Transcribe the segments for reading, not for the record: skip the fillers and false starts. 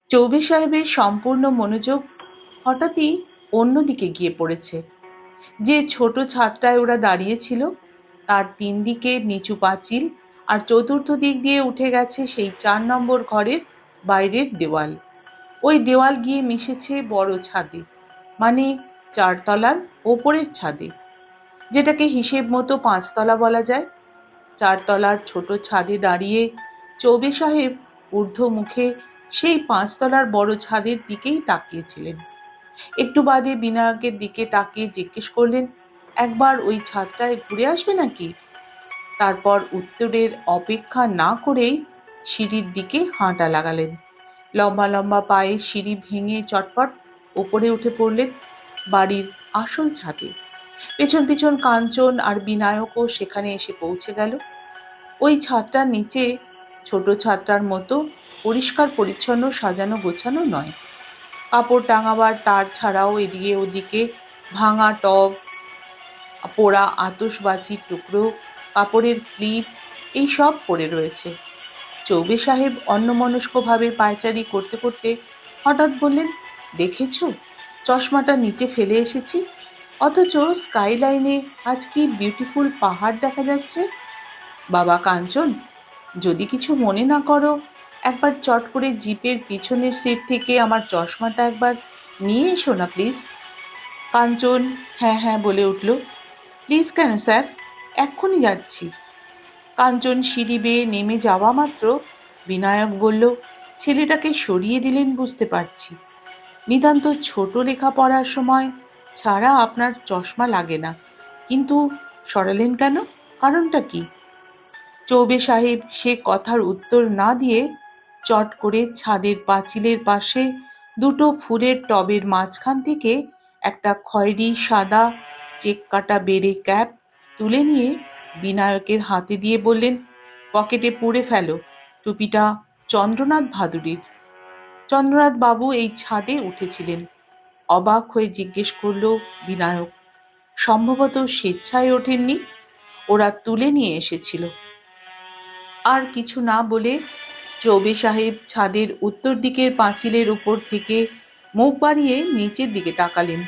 চৌবে সাহেবের সম্পূর্ণ মনোযোগ হঠাৎই অন্যদিকে গিয়ে পড়েছে। যে ছোট ছাদটায় ওরা দাঁড়িয়েছিল তার ৩ দিকে নিচু পাঁচিল, আর চতুর্থ দিক দিয়ে উঠে গেছে সেই ৪ নম্বর ঘরের বাইরের দেওয়াল। ওই দেওয়াল গিয়ে মিশেছে বড় ছাদে, মানে ৪ তলার ওপরের ছাদে, যেটাকে হিসেব মতো ৫ তলা বলা যায়। ৪ তলার ছোট ছাদে দাঁড়িয়ে চৌবে সাহেব ঊর্ধ্বমুখে সেই ৫ তলার বড় ছাদের দিকেই তাকিয়েছিলেন। একটু বাদে বিনায়কের দিকে তাকিয়ে জিজ্ঞেস করলেন, একবার ওই ছাদটায় ঘুরে আসবে নাকি? তারপর উত্তরের অপেক্ষা না করেই সিঁড়ির দিকে হাঁটা লাগালেন। লম্বা লম্বা পায়ে সিঁড়ি ভেঙে চটপট ওপরে উঠে পড়লেন বাড়ির আসল ছাদে। পেছন পেছন কাঞ্চন আর বিনায়কও সেখানে এসে পৌঁছে গেল। ওই ছাদটার নিচে ছোট ছাদটার মতো পরিষ্কার পরিচ্ছন্ন সাজানো গোছানো নয়। কাপড় টাঙাবার তার ছাড়াও এদিকে ওদিকে ভাঙা টব, পোড়া আতশবাজির টুকরো, কাপড়ের ক্লিপ, এই সব পড়ে রয়েছে। চৌবে সাহেব অন্যমনস্কভাবে পায়চারি করতে করতে হঠাৎ বললেন, দেখেছো, চশমাটা নিচে ফেলে এসেছি, অথচ স্কাইলাইনে আজ কি বিউটিফুল পাহাড় দেখা যাচ্ছে। বাবা কাঞ্চন, যদি কিছু মনে না করো, একবার চট করে জিপের পিছনের সিট থেকে আমার চশমাটা একবার নিয়ে এসো না প্লিজ। কাঞ্চন হ্যাঁ হ্যাঁ বলে উঠল। প্লিজ কেন স্যার, এক্ষুনি যাচ্ছি। কাঞ্চন সিঁড়ি বেয়ে নেমে যাওয়া মাত্র বিনায়ক বলল, ছেলেটাকে সরিয়ে দিলেন বুঝতে পারছি। নিতান্ত ছোট লেখা পড়ার সময় ছাড়া আপনার চশমা লাগে না, কিন্তু সরালেন কেন? কারণটা কি? চৌবে সাহেব সে কথার উত্তর না দিয়ে চট করে ছাদের পাঁচিলের পাশে দুটো ফুলের টবের মাঝখান থেকে একটা খয়েরি সাদা চেক কাটা বেড়ে ক্যাপ তুলে নিয়ে বিনায়কের হাতে দিয়ে বললেন, পকেটে পুরে ফেলো, টুপিটা চন্দ্রনাথ ভাদুড়ির। চন্দ্রনাথ বাবু এই ছাদে উঠেছিলেন। অবাক হয়ে জিজ্ঞেস করল বিনায়ক, সম্ভবত স্বেচ্ছায় ওঠেননি, ওরা তুলে নিয়ে এসেছিল। আর কিছু না বলে চৌবে সাহেব ছাদের উত্তর দিকের পাঁচিলের উপর থেকে মুখ বাড়িয়ে নিচের দিকে তাকালেন।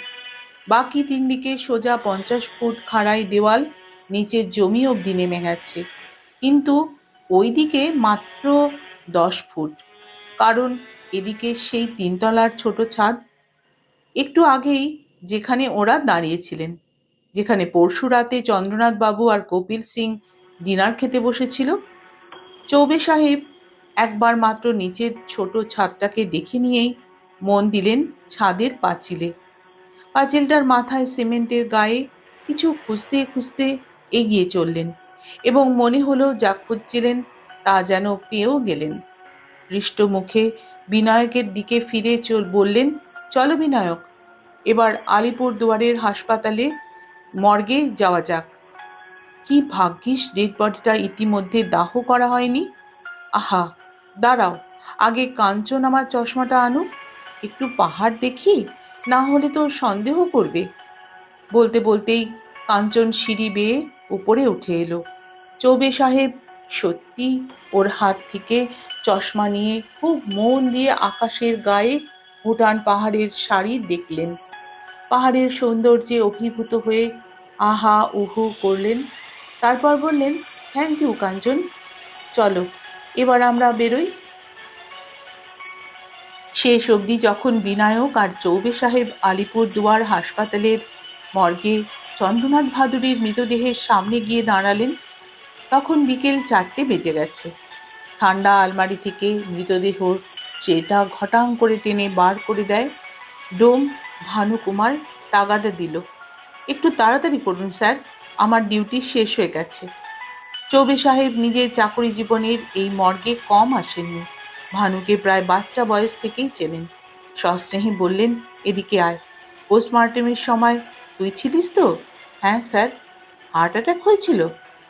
বাকি ৩ দিকে সোজা ৫০ ফুট খাড়াই দেওয়াল নিচের জমি অবধি নেমে গেছে, কিন্তু ওই দিকে মাত্র ১০ ফুট, কারণ এদিকে সেই ৩ তলার ছোট ছাদ, একটু আগেই যেখানে ওরা দাঁড়িয়েছিলেন, যেখানে পরশু রাতে চন্দ্রনাথ বাবু আর কপিল সিং ডিনার খেতে বসেছিল। চৌবে সাহেব একবার মাত্র নিচের ছোট ছাদটাকে দেখে নিয়েই মন দিলেন ছাদের পাঁচিলে। পাঁচিলটার মাথায় সিমেন্টের গায়ে কিছু খুঁজতে খুঁজতে এগিয়ে চললেন, এবং মনে হলো যা খুঁজছিলেন তা যেন পেয়েও গেলেন। হৃষ্ট মুখে বিনায়কের দিকে ফিরে বললেন, চলো বিনায়ক, এবার আলিপুর দুয়ারের হাসপাতালে মর্গে যাওয়া যাক। কি ভাগ্যিস ডেড বডিটা ইতিমধ্যে দাহ করা হয়নি। আহা, দাঁড়াও, আগে কাঞ্চন আমার চশমাটা আনুক, একটু পাহাড় দেখি, না হলে তো সন্দেহ করবে। বলতে বলতেই কাঞ্চন সিঁড়ি বেয়ে উপরে উঠে এলো। চৌবে সাহেব সত্যি ওর হাত থেকে চশমা নিয়ে খুব মন দিয়ে আকাশের গায়ে ভুটান পাহাড়ের সারি দেখলেন। পাহাড়ের সৌন্দর্যে অভিভূত হয়ে আহা উহু করলেন। তারপর বললেন, থ্যাংক ইউ কাঞ্চন, চলো এবার আমরা বেরোই। শেষ অবধি যখন বিনায়ক আর চৌবে সাহেব আলিপুর দুয়ার হাসপাতালের মর্গে চন্দ্রনাথ ভাদুড়ির মৃতদেহের সামনে গিয়ে দাঁড়ালেন, তখন বিকেল ৪টে বেজে গেছে। ঠান্ডা আলমারি থেকে মৃতদেহর ট্রেটা ঘটাং করে টেনে বার করে দেয় ডোম ভানুকুমার। তাগাদা দিল, একটু তাড়াতাড়ি করুন স্যার, আমার ডিউটি শেষ হয়ে গেছে। চৌবে সাহেব নিজের চাকরি জীবনের এই মর্গে কম আসেননি। ভানুকে প্রায় বাচ্চা বয়স থেকেই চেনেন। সস্নেহে বললেন, এদিকে আয়, পোস্টমর্টেমের সময় তুই ছিলিস তো? হ্যাঁ স্যার। হার্ট অ্যাটাক হয়েছিল?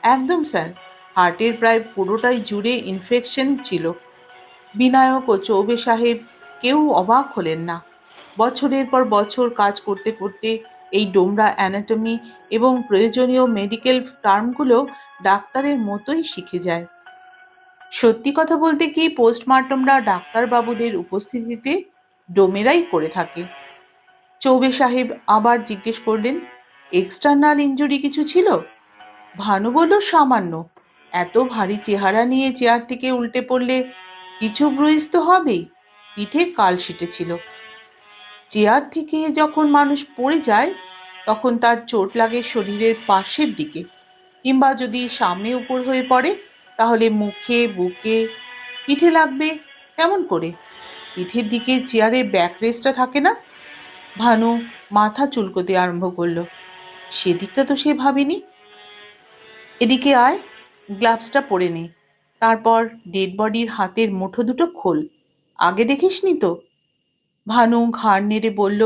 একদম স্যার, হার্টের প্রায় পুরোটাই জুড়ে ইনফেকশন ছিল। বিনায়ক ও চৌবে সাহেব কেউ অবাক হলেন না। বছরের পর বছর কাজ করতে করতে এই ডোমরা অ্যানাটমি এবং প্রয়োজনীয় মেডিকেল টার্মগুলো ডাক্তারের মতোই শিখে যায়। সত্যি কথা বলতে কি, পোস্টমর্টমরা ডাক্তারবাবুদের উপস্থিতিতে ডোমেরাই করে থাকে। চৌবে সাহেব আবার জিজ্ঞেস করলেন, এক্সটার্নাল ইনজুরি কিছু ছিল? ভানু বলল, সামান্য। এত ভারী চেহারা নিয়ে চেয়ার থেকে উল্টে পড়লে কিছু ব্রুইজ তো হবেই। পিঠে কালশিটে ছিল। চেয়ার থেকে যখন মানুষ পড়ে যায় তখন তার চোট লাগে শরীরের পাশের দিকে, কিংবা যদি সামনে উপর হয়ে পড়ে তাহলে মুখে, বুকে, পিঠে লাগবে। কেমন করে? পিঠের দিকে চেয়ারে ব্যাকরেস্টটা থাকে না? ভানু মাথা চুলকোতে আরম্ভ করলো। সেদিকটা তো সে ভাবেনি। এদিকে আয়, গ্লাভসটা পরে নে। তারপর ডেড বডির হাতের মুঠো দুটো খোল। আগে দেখিসনি তো? ভানু ঘাড় নেড়ে বলল,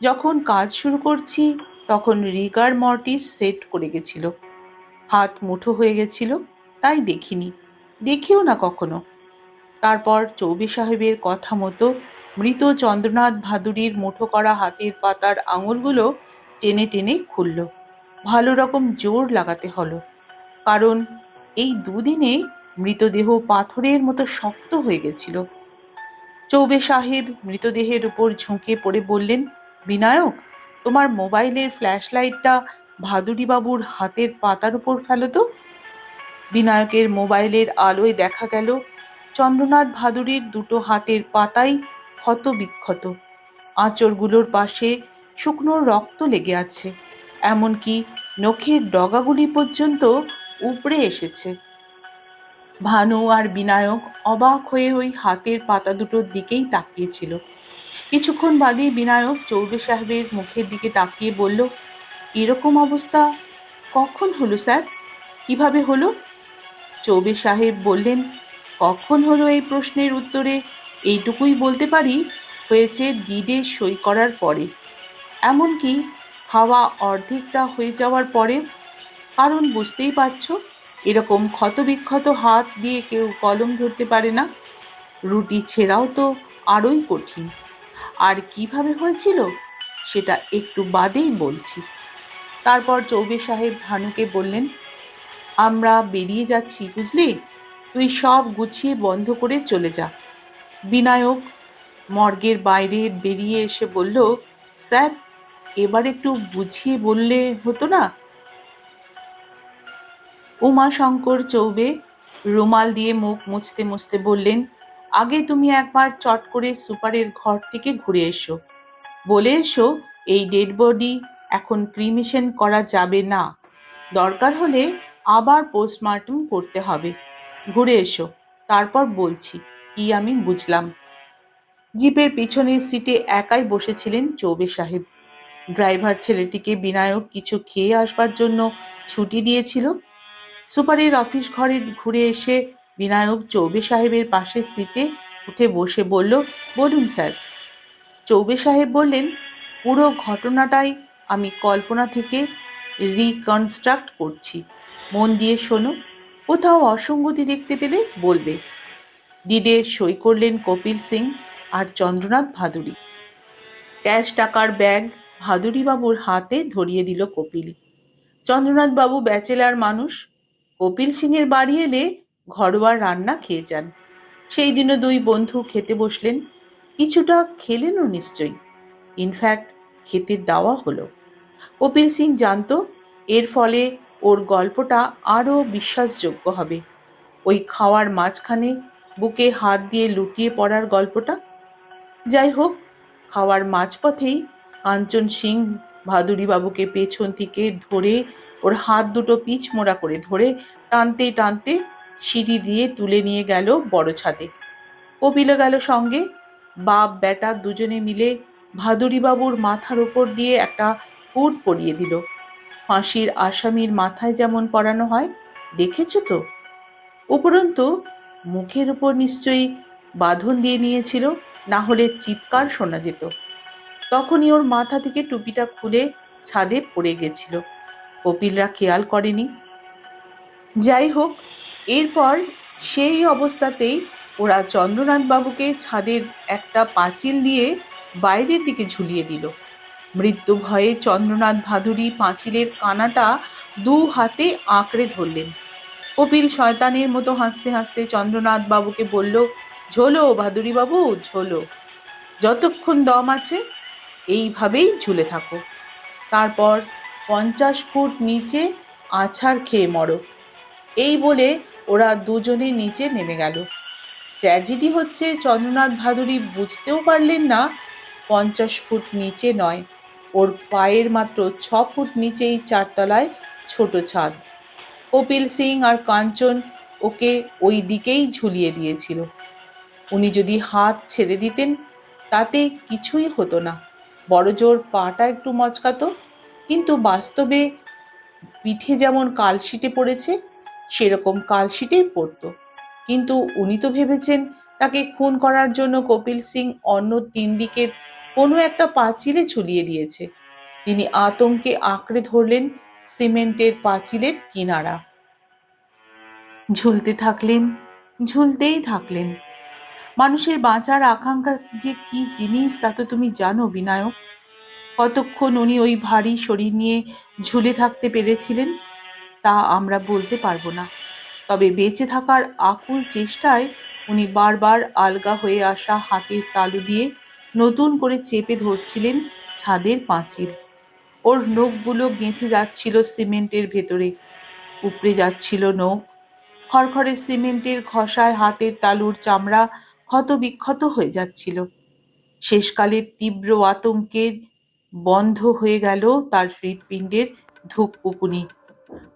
যখন কাজ শুরু করছি তখন রিগার মর্টিস সেট করে গেছিল। হাত মুঠো হয়ে গেছিল, তাই দেখিনি, দেখিও না কখনো। তারপর চৌবে সাহেবের কথা মতো মৃত চন্দ্রনাথ ভাদুড়ির মুঠো করা হাতের পাতার আঙুলগুলো টেনে টেনে খুলল। ভালো রকম জোর লাগাতে হলো, কারণ এই দুদিনে মৃতদেহ পাথরের মতো শক্ত হয়ে গেছিল। চৌবে সাহেব মৃতদেহের উপর ঝুঁকে পড়ে বললেন, বিনায়ক, তোমার মোবাইলের ফ্ল্যাশ লাইটটা ভাদুড়িবাবুর হাতের পাতার উপর ফেলো তো। বিনায়কের মোবাইলের আলোয় দেখা গেল চন্দ্রনাথ ভাদুড়ির দুটো হাতের পাতাই ক্ষত বিক্ষত। আঁচড়গুলোর পাশে শুকনো রক্ত লেগে আছে, এমনকি নখের ডগাগুলি পর্যন্ত উপড়ে এসেছে। ভানু আর বিনায়ক অবাক হয়ে ওই হাতের পাতা দুটোর দিকেই তাকিয়েছিল। কিছুক্ষণ বাদেই বিনায়ক চৌবে সাহেবের মুখের দিকে তাকিয়ে বলল, এরকম অবস্থা কখন হলো স্যার? কিভাবে হলো? চৌবে সাহেব বললেন, কখন হলো এই প্রশ্নের উত্তরে এইটুকুই বলতে পারি, হয়েছে ডিডে সই করার পরে, এমনকি খাওয়া অর্ধেকটা হয়ে যাওয়ার পরে। কারণ বুঝতেই পারছো, এরকম ক্ষতবিক্ষত হাত দিয়ে কেউ কলম ধরতে পারে না। রুটি ছেঁড়াও তো আরোই কঠিন। আর কিভাবে হয়েছিল সেটা একটু বাদেই বলছি। তারপর চৌবে সাহেব ভানুকে বললেন, আমরা বেরিয়ে যাচ্ছি বুঝলি, তুই সব গুছিয়ে বন্ধ করে চলে যা। বিনায়ক মর্গের বাইরে বেরিয়ে এসে বলল, স্যার, এবার একটু বুঝিয়ে বললে হতো না? উমাশঙ্কর চৌবে রুমাল দিয়ে মুখ মুছতে মুছতে বললেন, আগে তুমি একবার চট করে সুপারের ঘর থেকে ঘুরে এসো, বলে এসো এই ডেড বডি এখন ক্রিমেশন করা যাবে না, দরকার হলে আবার পোস্টমর্টম করতে হবে। ঘুরে এসো, তারপর বলছি কি আমি বুঝলাম। জিপের পিছনের সিটে একাই বসেছিলেন চৌবে সাহেব। ড্রাইভার ছেলেটিকে বিনায়ক কিছু খেয়ে আসবার জন্য ছুটি দিয়েছিল। সুপারের অফিস ঘরে ঘুরে এসে বিনায়ক চৌবে সাহেবের পাশের সিটে উঠে বসে বলল, বলুন স্যার। চৌবে সাহেব বললেন, পুরো ঘটনাটাই আমি কল্পনা থেকে রিকনস্ট্রাক্ট করছি, মন দিয়ে শোনো, কোথাও অসঙ্গতি দেখতে পেলে বলবে। ডিডে সই করলেন কপিল সিং আর চন্দ্রনাথ ভাদুড়ি। ক্যাশ টাকার ব্যাগ ভাদুড়িবাবুর হাতে ধরিয়ে দিল কপিল। চন্দ্রনাথ বাবু ব্যাচেলার মানুষ, কপিল সিংয়ের বাড়ি এলে ঘরোয়া রান্না খেয়ে যান। সেই দিনও দুই বন্ধু খেতে বসলেন। কিছুটা খেলেনও নিশ্চয়ই, ইনফ্যাক্ট খেতে দেওয়া হলো। কপিল সিং জানতো এর ফলে ওর গল্পটা আরও বিশ্বাসযোগ্য হবে। ওই খাওয়ার মাঝখানে বুকে হাত দিয়ে লুটিয়ে পড়ার গল্পটা। যাই হোক, খাওয়ার মাঝপথেই কাঞ্চন সিং ভাদুড়িবাবুকে পেছন থেকে ধরে ওর হাত দুটো পিচ মোড়া করে ধরে টানতে টানতে সিঁড়ি দিয়ে তুলে নিয়ে গেল বড় ছাদে। কপিলও গেল সঙ্গে। বাপ বেটা দুজনে মিলে ভাদুড়িবাবুর মাথার ওপর দিয়ে একটা হুড পরিয়ে দিল, ফাঁসির আসামির মাথায় যেমন পরানো হয়, দেখেছো তো? উপরন্তু মুখের উপর নিশ্চয়ই বাঁধন দিয়ে নিয়েছিল, না হলে চিৎকার শোনা যেত। তখনই ওর মাথা থেকে টুপিটা খুলে ছাদে পড়ে গেছিল, কপিলরা খেয়াল করেনি। যাই হোক, এরপর সেই অবস্থাতেই ওরা চন্দ্রনাথ বাবুকে ছাদের একটা পাঁচিল দিয়ে বাইরের দিকে ঝুলিয়ে দিল। মৃত্যু ভয়ে চন্দ্রনাথ ভাদুড়ি পাঁচিলের কানাটা দু হাতে আঁকড়ে ধরলেন। কপিল শয়তানের মতো হাসতে হাসতে চন্দ্রনাথ বাবুকে বলল, ঝোলো ভাদুরী বাবু, ঝোলো। যতক্ষণ দম আছে এইভাবেই ঝুলে থাকো। তারপর 50 ফুট নিচে আছাড় খেয়ে মরো। এই বলে ওরা দুজনে নিচে নেমে গেল। ট্র্যাজেডি হচ্ছে চন্দ্রনাথ ভাদুরী বুঝতেও পারলেন না 50 ফুট নিচে নয়, ওর পায়ের মাত্র 6 ফুট নিচেই 4 তলায় ছোট ছাদ। কপিল সিং আর কাঞ্চন ওকে ওই দিকেই ঝুলিয়ে দিয়েছিল। উনি যদি হাত ছেড়ে দিতেন তাতে কিছুই হতো না, বড়জোর পাটা একটু মচকাতো, কিন্তু বাস্তবে পিঠে যেমন কালশিটে পড়েছে সেরকম কালশিটেই পড়তো। কিন্তু উনি তো ভেবেছেন তাকে খুন করার জন্য কপিল সিং অন্য 3 দিকের কোনো একটা পাঁচিলে ঝুলিয়ে দিয়েছে। তিনি আতঙ্কে আঁকড়ে ধরলেন সিমেন্টের পাঁচিলের কিনারা। ঝুলতে থাকলেন, ঝুলতেই থাকলেন। মানুষের বাঁচার আকাঙ্ক্ষা যে কি জিনিস তা তো তুমি জানো বিনায়ক। কতক্ষণ উনি ওই ভারী শরীর নিয়ে ঝুলে থাকতে পেরেছিলেন তা আমরা বলতে পারবো না, তবে বেঁচে থাকার আকুল চেষ্টায় উনি বারবার আলগা হয়ে আসা হাতের তালু দিয়ে নতুন করে চেপে ধরছিলেন ছাদের পাঁচিল। ওর নখগুলো গেঁথে যাচ্ছিল সিমেন্টের ভেতরে, উপড়ে যাচ্ছিল নখ। খড়খড়ে সিমেন্টের ঘষায় হাতের তালুর চামড়া ক্ষত বিক্ষত হয়ে যাচ্ছিল। শেষকালের তীব্র আতঙ্কে বন্ধ হয়ে গেল তার হৃৎপিণ্ডের ধুকপুকুনি।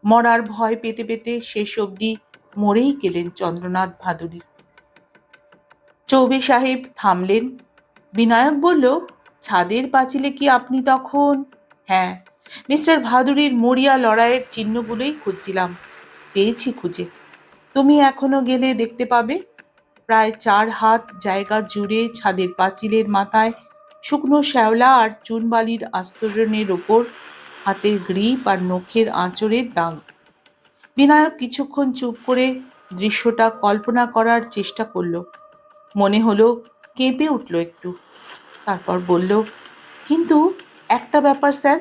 মরার ভয় পেতে পেতে শেষ অবধি মরেই গেলেন চন্দ্রনাথ ভাদুরী। চৌবে সাহেব থামলেন। বিনায়ক বলল, ছাদের পাঁচিলে কি আপনি তখন? হ্যাঁ, মিস্টার ভাদুরীর মরিয়া লড়াইয়ের চিহ্নগুলোই খুঁজছিলাম। পেয়েছি খুঁজে। তুমি এখনো গেলে দেখতে পাবে। প্রায় 4 হাত জায়গা জুড়ে ছাদের পাঁচিলের মাথায় শুকনো শ্যাওলা আর চুনবালির আস্তরণের ওপর হাতের গ্রিপ আর নখের আঁচড়ের দাগ। বিনায়ক কিছুক্ষণ চুপ করে দৃশ্যটা কল্পনা করার চেষ্টা করল। মনে হলো কেঁপে উঠল একটু। তারপর বলল, কিন্তু একটা ব্যাপার স্যার,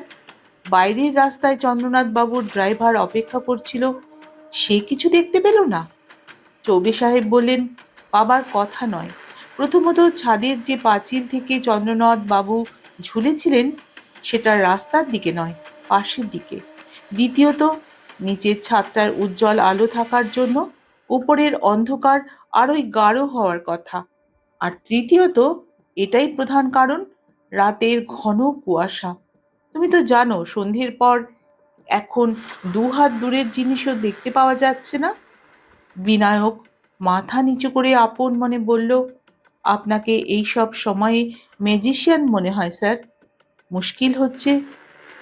বাইরের রাস্তায় চন্দ্রনাথ বাবুর ড্রাইভার অপেক্ষা করছিল, সে কিছু দেখতে পেল না? চৌবে সাহেব বললেন, বাবার কথা নয়। প্রথমত, ছাদের যে পাঁচিল থেকে চন্দ্রনাথ বাবু ঝুলেছিলেন সেটা রাস্তার দিকে নয়, পাশের দিকে। দ্বিতীয়ত, নিচের ছাদটার উজ্জ্বল আলো থাকার জন্য উপরের অন্ধকার আরোই গাঢ় হওয়ার কথা। আর তৃতীয়ত, এটাই প্রধান কারণ, রাতের ঘন কুয়াশা। তুমি তো জানো সন্ধ্যের পর এখন 2 হাত দূরের জিনিসও দেখতে পাওয়া যাচ্ছে না। বিনায়ক মাথা নিচু করে আপন মনে বলল, আপনাকে এই সব সময়ে ম্যাজিশিয়ান মনে হয় স্যার। মুশকিল হচ্ছে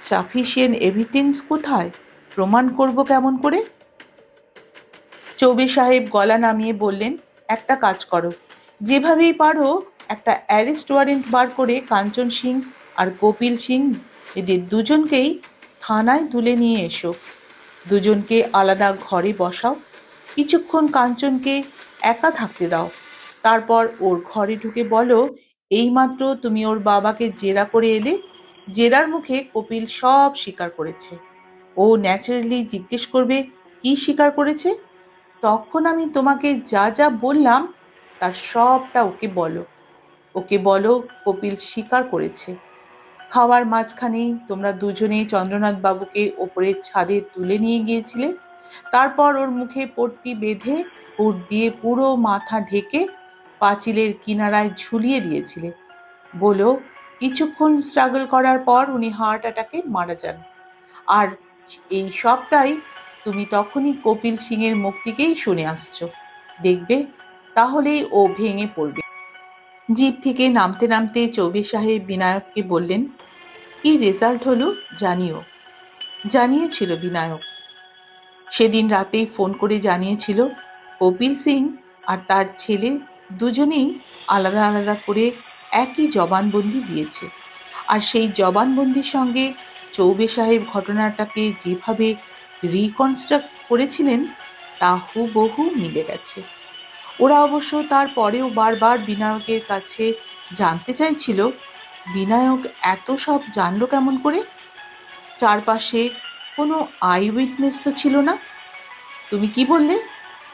সাফিসিয়েন্ট এভিডেন্স কোথায়, প্রমাণ করব কেমন করে? চৌবে সাহেব গলা নামিয়ে বললেন, একটা কাজ করো, যেভাবেই পারো একটা অ্যারেস্ট ওয়ারেন্ট বার করে কাঞ্চন সিং আর কপিল সিং এদের দুজনকেই থানায় তুলে নিয়ে এসো। দুজনকে আলাদা ঘরে বসাও। কিছুক্ষণ কাঞ্চনকে একা থাকতে দাও। তারপর ওর ঘরে ঢুকে বলো, এইমাত্র তুমি ওর বাবাকে জেরা করে এলে। জেরার মুখে কপিল সব স্বীকার করেছে। ও ন্যাচারালি জিজ্ঞেস করবে কি স্বীকার করেছে। তখন আমি তোমাকে যা যা বললাম তার সবটা ওকে বলো। ওকে বলো কপিল স্বীকার করেছে। খাওয়ার মাঝখানেই তোমরা দুজনেই চন্দ্রনাথ বাবুকে ওপরের ছাদে তুলে নিয়ে গিয়েছিলে। তারপর ওর মুখে পট্টি বেঁধে হুড দিয়ে পুরো মাথা ঢেকে পাঁচিলের কিনারায় ঝুলিয়ে দিয়েছিলে। বলো কিছুক্ষণ স্ট্রাগল করার পর উনি হার্ট অ্যাটাকে মারা যান। আর এই সবটাই তুমি তখনই কপিল সিং এর মুখ থেকেই শুনে আসছো। দেখবে তাহলেই ও ভেঙে পড়বে। জিপ থেকে নামতে নামতে চৌবে সাহেব বিনায়ককে বললেন, কি রেজাল্ট হলো জানিও। জানিয়েছিল বিনায়ক। সেদিন রাতেই ফোন করে জানিয়েছিল কপিল সিং আর তার ছেলে দুজনেই আলাদা আলাদা করে একই জবানবন্দি দিয়েছে। আর সেই জবানবন্দির সঙ্গে চৌবে সাহেব ঘটনাটাকে যেভাবে রিকনস্ট্রাক্ট করেছিলেন তা হুবহু মিলে গেছে। ওরা অবশ্য তারপরেও বারবার বিনায়কের কাছে জানতে চাইছিল, বিনায়ক এত সব জানলো কেমন করে? চারপাশে কোনো আই উইটনেস তো ছিল না। তুমি কি বললে?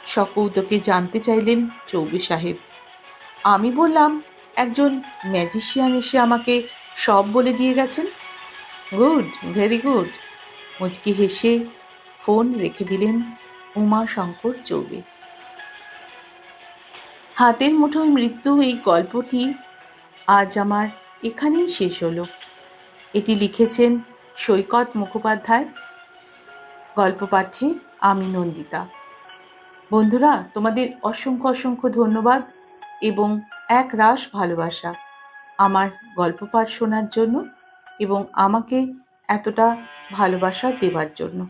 সকৌতুকে জানতে চাইলেন চৌবে সাহেব। আমি বললাম, একজন ম্যাজিশিয়ান এসে আমাকে সব বলে দিয়ে গেছেন। Good, very good. মুচকি হেসে ফোন রেখে দিলেন উমাশঙ্কর চৌবে। হাতের মুঠোয় মৃত্যু এই গল্পটি আজ আমার এখানেই শেষ হলো। এটি লিখেছেন সৈকত মুখোপাধ্যায়, গল্প পাঠে আমি নন্দিতা। বন্ধুরা, তোমাদের অসংখ্য অসংখ্য ধন্যবাদ এবং এক রাশ ভালোবাসা আমার গল্প পাঠ শোনার জন্য এবং আমাকে এতটা ভালোবাসা দেবার জন্য।